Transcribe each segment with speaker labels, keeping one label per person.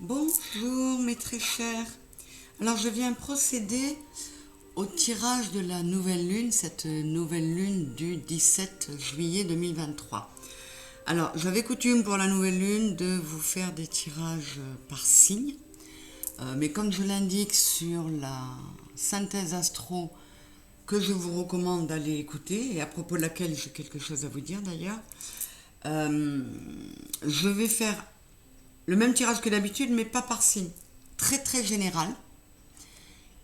Speaker 1: Bonjour mes très chers. Alors je viens procéder au tirage de la nouvelle lune, cette nouvelle lune du 17 juillet 2023. Alors j'avais coutume pour la nouvelle lune de vous faire des tirages par signe, mais comme je l'indique sur la synthèse astro que je vous recommande d'aller écouter et à propos de laquelle j'ai quelque chose à vous dire d'ailleurs, je vais faire le même tirage que d'habitude, mais pas par signe. Très très général.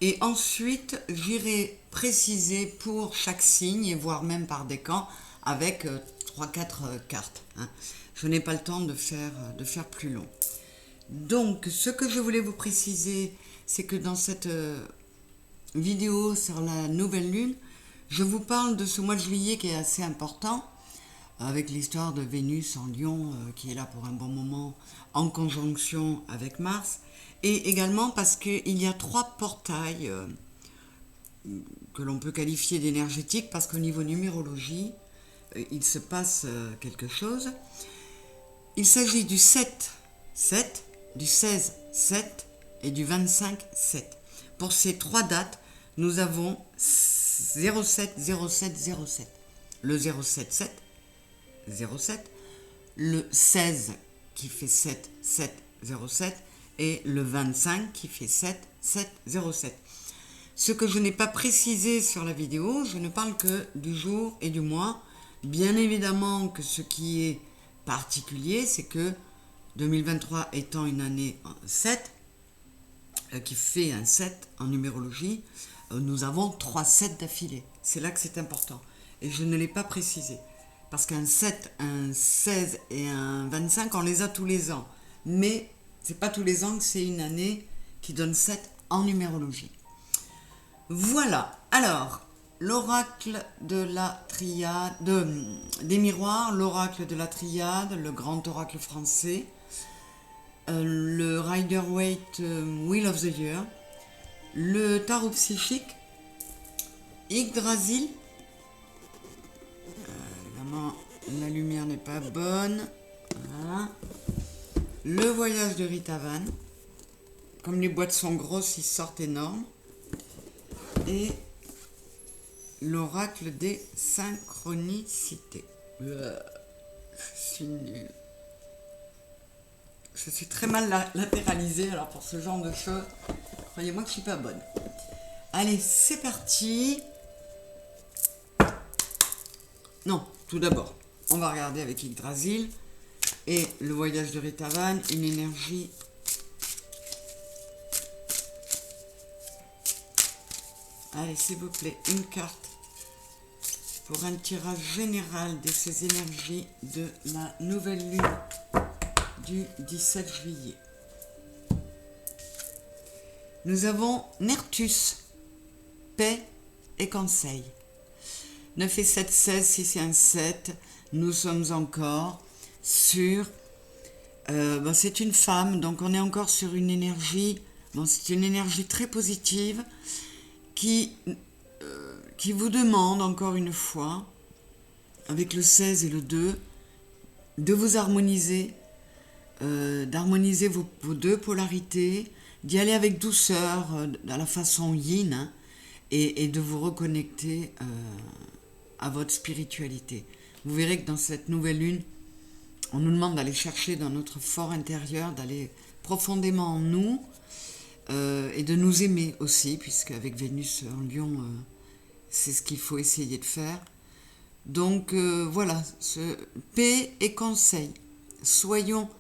Speaker 1: Et ensuite, j'irai préciser pour chaque signe, et voire même par décan, avec 3-4 cartes. Je n'ai pas le temps de faire plus long. Donc, ce que je voulais vous préciser, c'est que dans cette vidéo sur la nouvelle lune, je vous parle de ce mois de juillet qui est assez important, avec l'histoire de Vénus en Lion qui est là pour un bon moment en conjonction avec Mars, et également parce qu'il y a 3 portails que l'on peut qualifier d'énergétiques, parce qu'au niveau numérologie, il se passe quelque chose. Il s'agit du 7-7, du 16-7 et du 25-7. Pour ces 3 dates, nous avons 07-07-07. Le 077, 07, le 16 qui fait 7, 7, 07 et le 25 qui fait 7, 7, 07. Ce que je n'ai pas précisé sur la vidéo, je ne parle que du jour et du mois. Bien évidemment que ce qui est particulier, c'est que 2023 étant une année 7, qui fait un 7 en numérologie, nous avons 3 7 d'affilée. C'est là que c'est important. Et je ne l'ai pas précisé. Parce qu'un 7, un 16 et un 25, on les a tous les ans. Mais c'est pas tous les ans que c'est une année qui donne 7 en numérologie. Voilà. Alors, l'oracle de la triade, des miroirs, l'oracle de la triade, le grand oracle français, le Rider-Waite Wheel of the Year, le tarot psychique, Yggdrasil. Évidemment, la lumière n'est pas bonne. Voilà. Le voyage de Rita Van. Comme les boîtes sont grosses, ils sortent énormes. Et l'oracle des synchronicités. Je suis nulle. Je suis très mal latéralisée, alors pour ce genre de choses, croyez-moi que je suis pas bonne. Allez, c'est parti. Non, tout d'abord, on va regarder avec Yggdrasil et le voyage de Rita Van, une énergie. Allez, s'il vous plaît, une carte pour un tirage général de ces énergies de la nouvelle lune du 17 juillet. Nous avons Nertus, paix et conseil. 9 et 7, 16, 6 et 1, 7. Nous sommes encore sur... c'est une femme, donc on est encore sur une énergie... c'est une énergie très positive qui vous demande, encore une fois, avec le 16 et le 2, de vous harmoniser, d'harmoniser vos 2 polarités, d'y aller avec douceur, à la façon yin, et de vous reconnecter à votre spiritualité. Vous verrez que dans cette nouvelle lune, on nous demande d'aller chercher dans notre fort intérieur, d'aller profondément en nous, et de nous aimer aussi, puisque avec Vénus en Lion, c'est ce qu'il faut essayer de faire. Donc voilà, paix et conseil. Soyons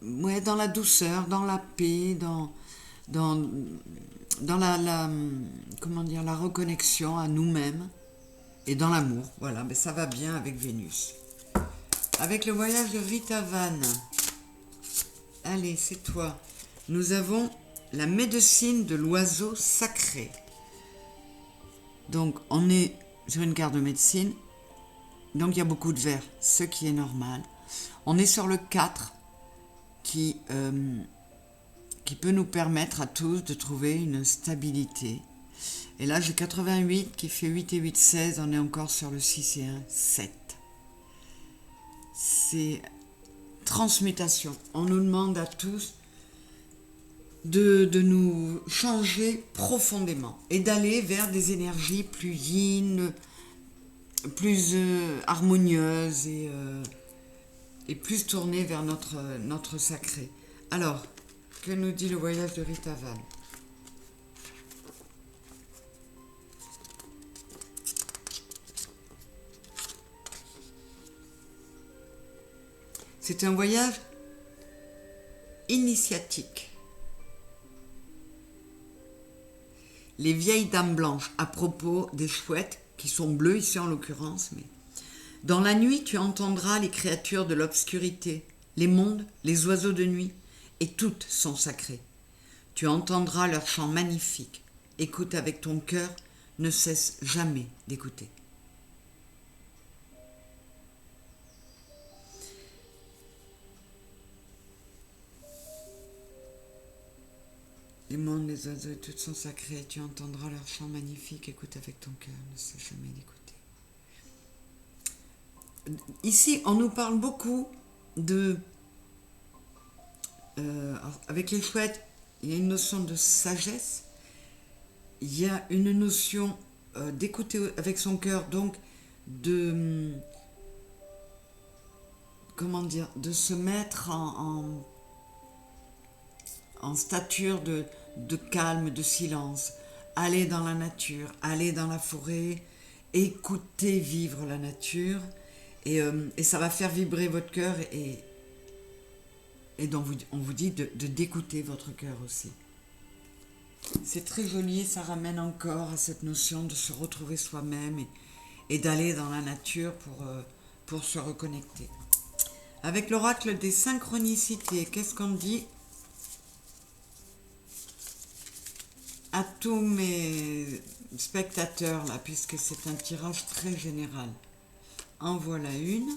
Speaker 1: dans la douceur, dans la paix, dans la reconnexion à nous-mêmes et dans l'amour. Voilà, mais ça va bien avec Vénus. Avec le voyage de Rita Van. Allez, c'est toi. Nous avons la médecine de l'oiseau sacré. Donc, on est sur une carte de médecine. Donc, il y a beaucoup de vert, ce qui est normal. On est sur le 4 qui peut nous permettre à tous de trouver une stabilité. Et là, j'ai 88 qui fait 8 et 8, 16. On est encore sur le 6 et 1, 7. C'est transmutation. On nous demande à tous de nous changer profondément et d'aller vers des énergies plus yin, plus harmonieuses et plus tournées vers notre sacré. Alors, que nous dit le voyage de Rita Van? C'est un voyage initiatique. Les vieilles dames blanches, à propos des chouettes, qui sont bleues ici en l'occurrence, mais... Dans la nuit, tu entendras les créatures de l'obscurité, les mondes, les oiseaux de nuit, et toutes sont sacrées. Tu entendras leurs chants magnifiques. Écoute avec ton cœur, ne cesse jamais d'écouter. Les mondes, les oiseaux, et toutes sont sacrés. Tu entendras leurs chants magnifiques. Écoute avec ton cœur, ne cesse jamais d'écouter. Ici, on nous parle beaucoup de... avec les chouettes, il y a une notion de sagesse. Il y a une notion d'écouter avec son cœur, donc de... comment dire, de se mettre en stature de calme, de silence, aller dans la nature, aller dans la forêt, écouter vivre la nature, et ça va faire vibrer votre cœur, et donc on vous dit d'écouter votre cœur aussi. C'est très joli, ça ramène encore à cette notion de se retrouver soi-même et d'aller dans la nature pour se reconnecter. Avec l'oracle des synchronicités, qu'est-ce qu'on dit à tous mes spectateurs là, puisque c'est un tirage très général? En voilà une.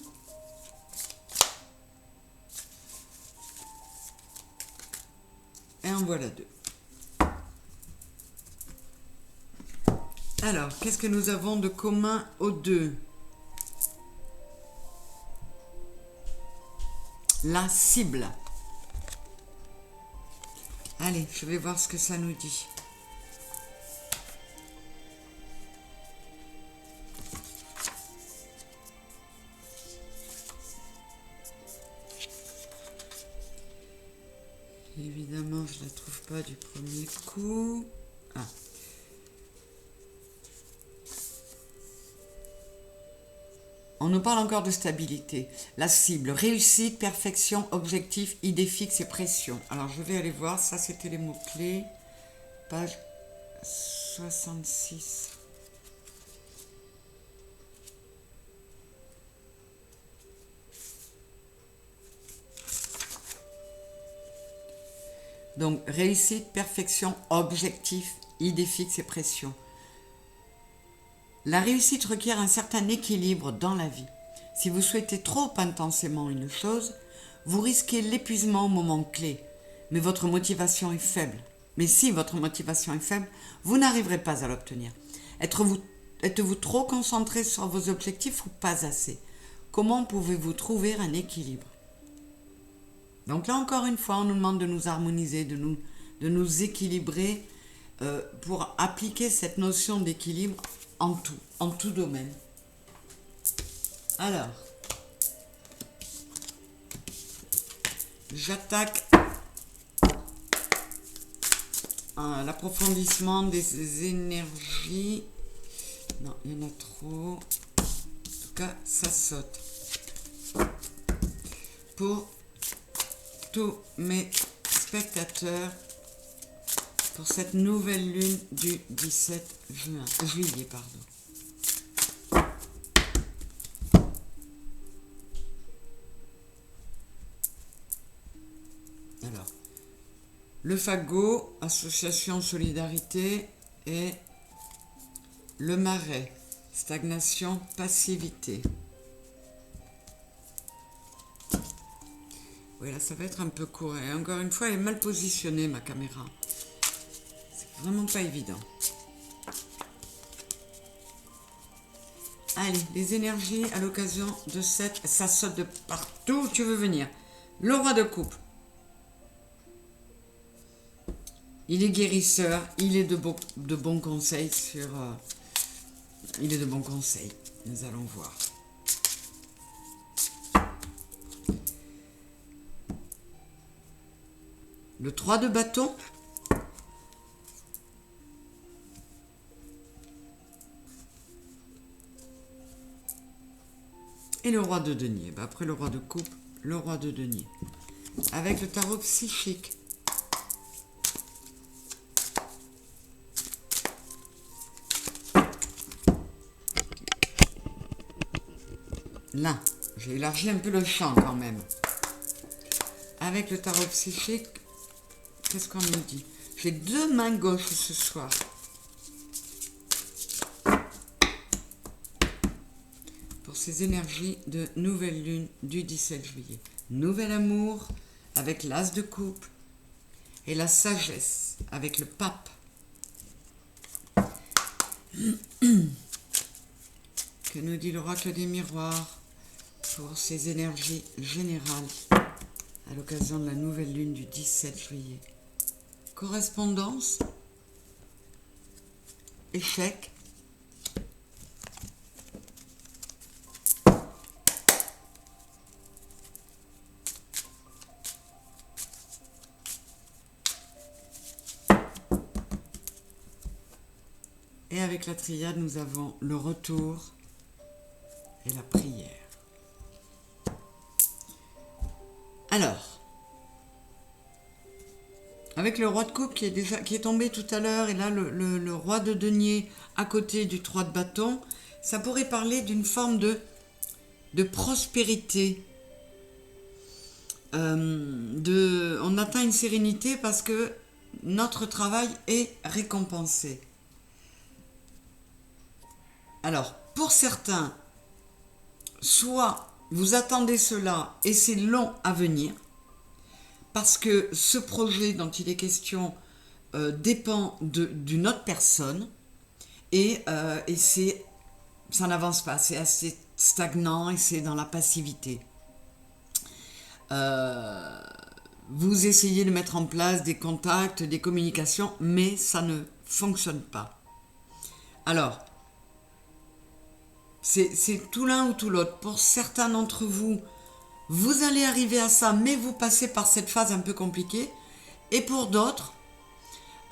Speaker 1: Et en voilà deux. Alors, qu'est-ce que nous avons de commun aux deux? La cible. Allez, je vais voir ce que ça nous dit. Évidemment, je ne la trouve pas du premier coup. Ah. On nous parle encore de stabilité. La cible, réussite, perfection, objectif, idée fixe et pression. Alors, je vais aller voir. Ça, c'était les mots-clés. Page 66. Donc, réussite, perfection, objectif, idée fixe et pression. La réussite requiert un certain équilibre dans la vie. Si vous souhaitez trop intensément une chose, vous risquez l'épuisement au moment clé, mais votre motivation est faible. Mais si votre motivation est faible, vous n'arriverez pas à l'obtenir. Êtes-vous trop concentré sur vos objectifs ou pas assez? Comment pouvez-vous trouver un équilibre? Donc là, encore une fois, on nous demande de nous harmoniser, de nous équilibrer pour appliquer cette notion d'équilibre en tout domaine. Alors, j'attaque l'approfondissement des énergies. Non, il y en a trop. En tout cas, ça saute. Pour tous mes spectateurs, pour cette nouvelle lune du 17 juillet. Alors, le Fagot, association Solidarité, et le Marais, stagnation, passivité. Oui, là, ça va être un peu court. Et encore une fois, elle est mal positionnée, ma caméra. C'est vraiment pas évident. Allez, les énergies à l'occasion de ça saute de partout où tu veux venir. Le roi de coupe. Il est guérisseur, il est de bons conseils sur... il est de bons conseils. Nous allons voir. Le 3 de bâton. Et le roi de denier. Après le roi de coupe, le roi de denier. Avec le tarot psychique. Là, j'ai élargi un peu le champ quand même. Avec le tarot psychique, qu'est-ce qu'on nous dit? J'ai 2 mains gauches ce soir. Pour ces énergies de nouvelle lune du 17 juillet. Nouvel amour avec l'as de coupe et la sagesse avec le pape. Que nous dit l'oracle des miroirs pour ces énergies générales à l'occasion de la nouvelle lune du 17 juillet. Correspondance, échec, et avec la triade, nous avons le retour et la prière. Alors, avec le roi de coupe qui est tombé tout à l'heure, et là le roi de denier à côté du 3 de bâton, ça pourrait parler d'une forme de prospérité. On atteint une sérénité parce que notre travail est récompensé. Alors, pour certains, soit vous attendez cela et c'est long à venir, parce que ce projet dont il est question dépend d'une autre personne et ça n'avance pas, c'est assez stagnant et c'est dans la passivité. Vous essayez de mettre en place des contacts, des communications, mais ça ne fonctionne pas. Alors, c'est tout l'un ou tout l'autre. Pour certains d'entre vous, vous allez arriver à ça, mais vous passez par cette phase un peu compliquée. Et pour d'autres,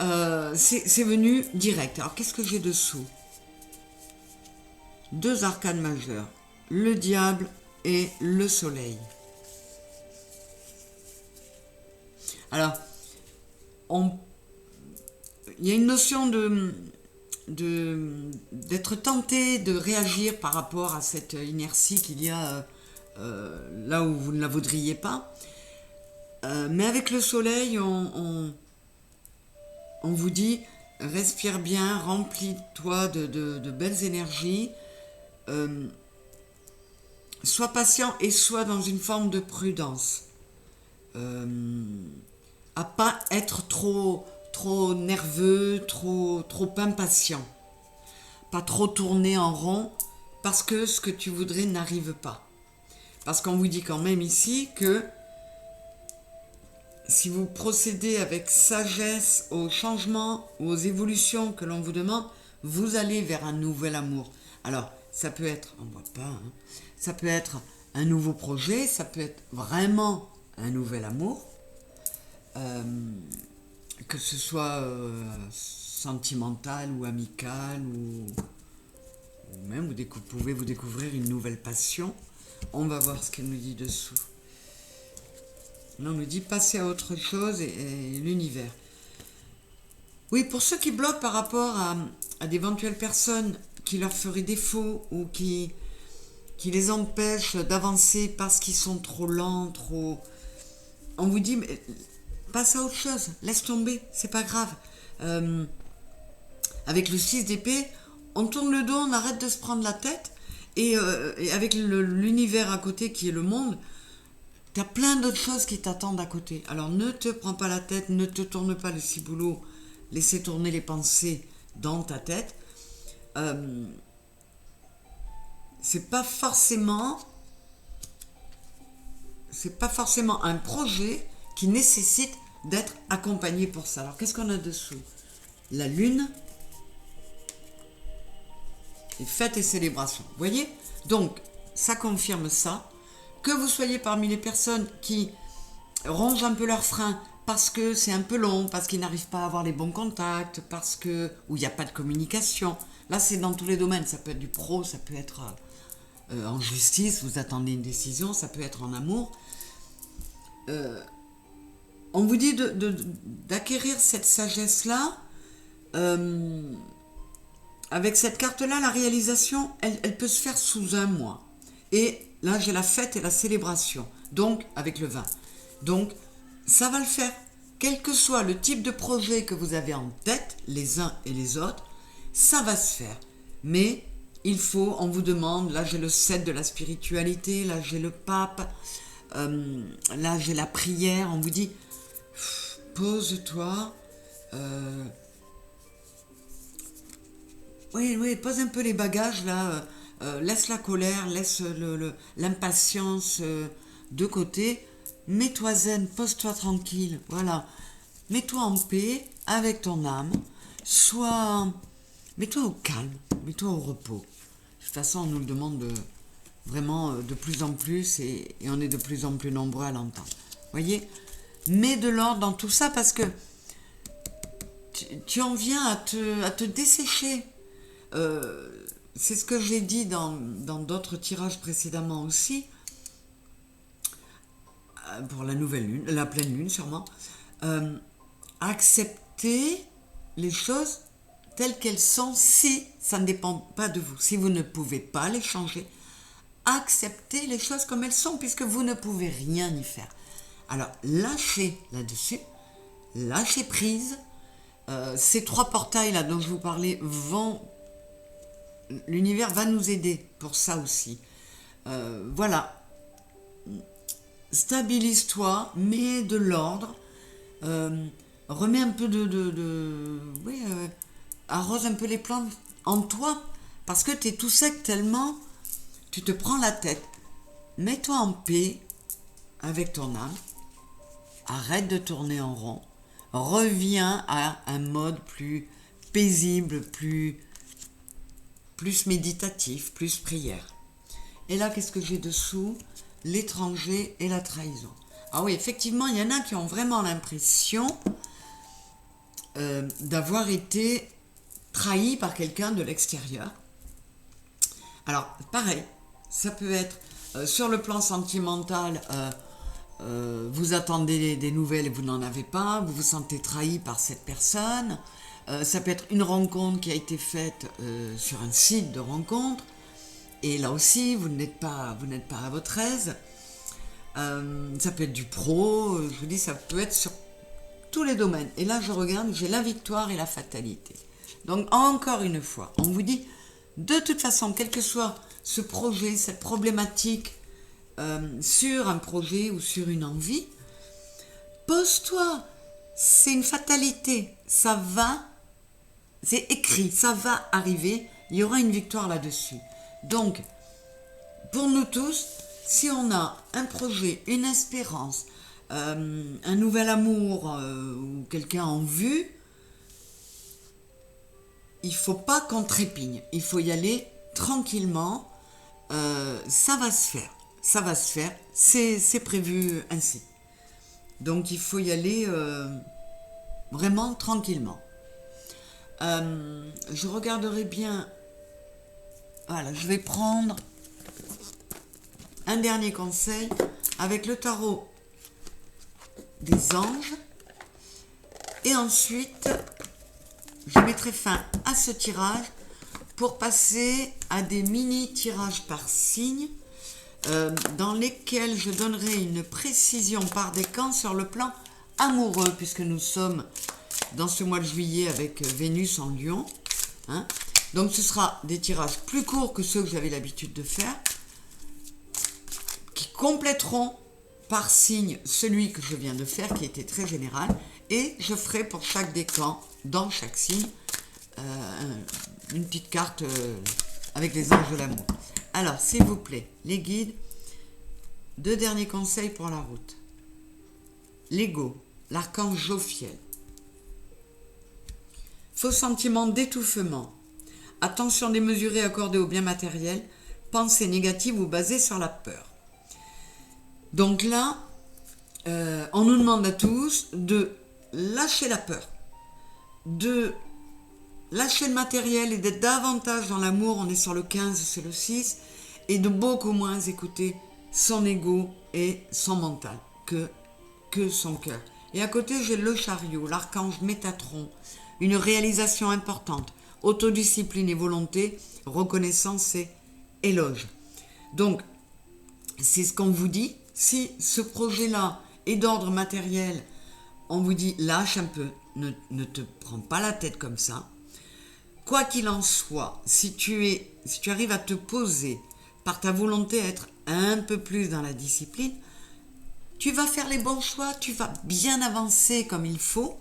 Speaker 1: c'est venu direct. Alors, qu'est-ce que j'ai dessous? 2 arcanes majeures, le diable et le soleil. Alors, il y a une notion d'être tenté de réagir par rapport à cette inertie qu'il y a là où vous ne la voudriez pas. Mais avec le soleil, on vous dit, respire bien, remplis-toi de belles énergies, sois patient et sois dans une forme de prudence. À pas être trop nerveux, trop impatient. Pas trop tourner en rond parce que ce que tu voudrais n'arrive pas. Parce qu'on vous dit quand même ici que si vous procédez avec sagesse aux changements ou aux évolutions que l'on vous demande, vous allez vers un nouvel amour. Alors, ça peut être, on ne voit pas, hein, ça peut être un nouveau projet, ça peut être vraiment un nouvel amour, que ce soit sentimental ou amical, ou même vous pouvez vous découvrir une nouvelle passion. On va voir ce qu'elle nous dit dessous. Là, on nous dit passer à autre chose et l'univers. Oui, pour ceux qui bloquent par rapport à d'éventuelles personnes qui leur feraient défaut ou qui les empêchent d'avancer parce qu'ils sont trop lents, on vous dit, mais, passe à autre chose, laisse tomber, c'est pas grave. Avec le 6 d'épée, on tourne le dos, on arrête de se prendre la tête, et avec l'univers à côté qui est le monde, tu as plein d'autres choses qui t'attendent à côté. Alors ne te prends pas la tête, ne te tourne pas le ciboulot, laissez tourner les pensées dans ta tête. C'est pas forcément c'est pas forcément un projet qui nécessite d'être accompagné pour ça. Alors, qu'est-ce qu'on a dessous? La lune et fête et célébration. Vous voyez? Donc, ça confirme ça. Que vous soyez parmi les personnes qui rongent un peu leurs freins parce que c'est un peu long, parce qu'ils n'arrivent pas à avoir les bons contacts, parce que où il n'y a pas de communication. Là, c'est dans tous les domaines. Ça peut être du pro, ça peut être en justice, vous attendez une décision, ça peut être en amour. On vous dit d'acquérir cette sagesse-là. Avec cette carte-là, la réalisation, elle peut se faire sous un mois. Et là, j'ai la fête et la célébration, donc avec le vin. Donc, ça va le faire. Quel que soit le type de projet que vous avez en tête, les uns et les autres, ça va se faire. Mais il faut, on vous demande, là j'ai le 7 de la spiritualité, là j'ai le pape, là j'ai la prière, on vous dit, pose-toi, oui, pose un peu les bagages là, laisse la colère, laisse l'impatience de côté, mets-toi zen, pose-toi tranquille, voilà, mets-toi en paix avec ton âme, mets-toi au calme, mets-toi au repos. De toute façon, on nous le demande vraiment de plus en plus et on est de plus en plus nombreux à l'entendre. Voyez, mets de l'ordre dans tout ça parce que tu en viens à te dessécher. C'est ce que j'ai dit dans d'autres tirages précédemment aussi, pour la nouvelle lune, la pleine lune sûrement, accepter les choses telles qu'elles sont si ça ne dépend pas de vous. Si vous ne pouvez pas les changer, acceptez les choses comme elles sont puisque vous ne pouvez rien y faire. Alors lâchez là-dessus, lâchez prise. Ces 3 portails là dont je vous parlais l'univers va nous aider pour ça aussi. Voilà. Stabilise-toi, mets de l'ordre, remets un peu arrose un peu les plantes en toi, parce que tu es tout sec tellement, tu te prends la tête. Mets-toi en paix avec ton âme, arrête de tourner en rond, reviens à un mode plus paisible, plus méditatif, plus prière. Et là, qu'est-ce que j'ai dessous? L'étranger et la trahison. Ah oui, effectivement, il y en a qui ont vraiment l'impression d'avoir été trahis par quelqu'un de l'extérieur. Alors, pareil, ça peut être sur le plan sentimental, vous attendez des nouvelles et vous n'en avez pas, vous vous sentez trahi par cette personne. Ça peut être une rencontre qui a été faite sur un site de rencontre. Et là aussi, vous n'êtes pas à votre aise. Ça peut être du pro, je vous dis, ça peut être sur tous les domaines. Et là, je regarde, j'ai la victoire et la fatalité. Donc, encore une fois, on vous dit, de toute façon, quel que soit ce projet, cette problématique, sur un projet ou sur une envie, pose-toi, c'est une fatalité, ça va, c'est écrit, ça va arriver, il y aura une victoire là-dessus. Donc, pour nous tous, si on a un projet, une espérance, un nouvel amour ou quelqu'un en vue, il ne faut pas qu'on trépigne, il faut y aller tranquillement, ça va se faire, c'est prévu ainsi. Donc il faut y aller vraiment tranquillement. Je regarderai bien. Voilà, je vais prendre un dernier conseil avec le tarot des anges. Et ensuite, je mettrai fin à ce tirage pour passer à des mini-tirages par signe dans lesquels je donnerai une précision par décan sur le plan amoureux, puisque nous sommes dans ce mois de juillet avec Vénus en Lion. Donc ce sera des tirages plus courts que ceux que j'avais l'habitude de faire, qui compléteront par signe celui que je viens de faire, qui était très général, et je ferai pour chaque décan, dans chaque signe, une petite carte avec les anges de l'amour. Alors, s'il vous plaît, les guides, 2 derniers conseils pour la route. L'ego, l'archange Jophiel. Faux sentiment d'étouffement. Attention démesurée accordée aux biens matériels. Pensée négative ou basée sur la peur. Donc là, on nous demande à tous de lâcher la peur, de lâcher le matériel et d'être davantage dans l'amour. On est sur le 15, c'est le 6, et de beaucoup moins écouter son ego et son mental que son cœur. Et à côté, j'ai le chariot, l'archange Métatron, une réalisation importante, autodiscipline et volonté, reconnaissance et éloge. Donc, c'est ce qu'on vous dit. Si ce projet-là est d'ordre matériel, on vous dit lâche un peu, ne te prends pas la tête comme ça. Quoi qu'il en soit, si tu arrives à te poser par ta volonté à être un peu plus dans la discipline, tu vas faire les bons choix, tu vas bien avancer comme il faut.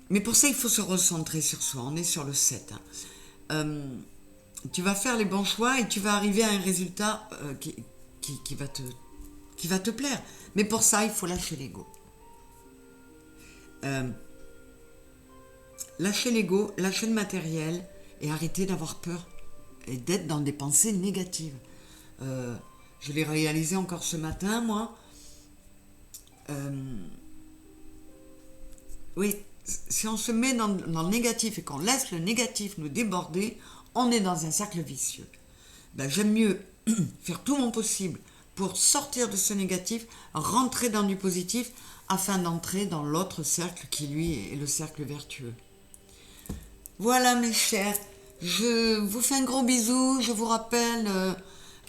Speaker 1: Mais pour ça, il faut se recentrer sur soi. On est sur le 7. Tu vas faire les bons choix et tu vas arriver à un résultat qui va te plaire. Mais pour ça, il faut lâcher l'ego. Lâcher l'ego, lâcher le matériel et arrêter d'avoir peur et d'être dans des pensées négatives. Je l'ai réalisé encore ce matin, moi. Oui, si on se met dans le négatif et qu'on laisse le négatif nous déborder, on est dans un cercle vicieux. J'aime mieux faire tout mon possible pour sortir de ce négatif, rentrer dans du positif, afin d'entrer dans l'autre cercle qui, lui, est le cercle vertueux. Voilà, mes chers, je vous fais un gros bisou. Je vous rappelle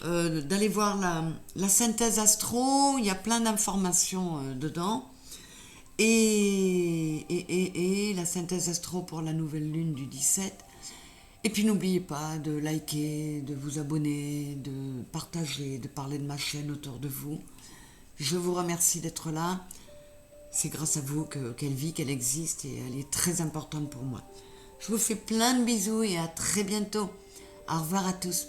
Speaker 1: d'aller voir la synthèse astro. Il y a plein d'informations dedans. Et la synthèse astro pour la nouvelle lune du 17. Et puis n'oubliez pas de liker, de vous abonner, de partager, de parler de ma chaîne autour de vous. Je vous remercie d'être là. C'est grâce à vous qu'elle vit, qu'elle existe et elle est très importante pour moi. Je vous fais plein de bisous et à très bientôt. Au revoir à tous.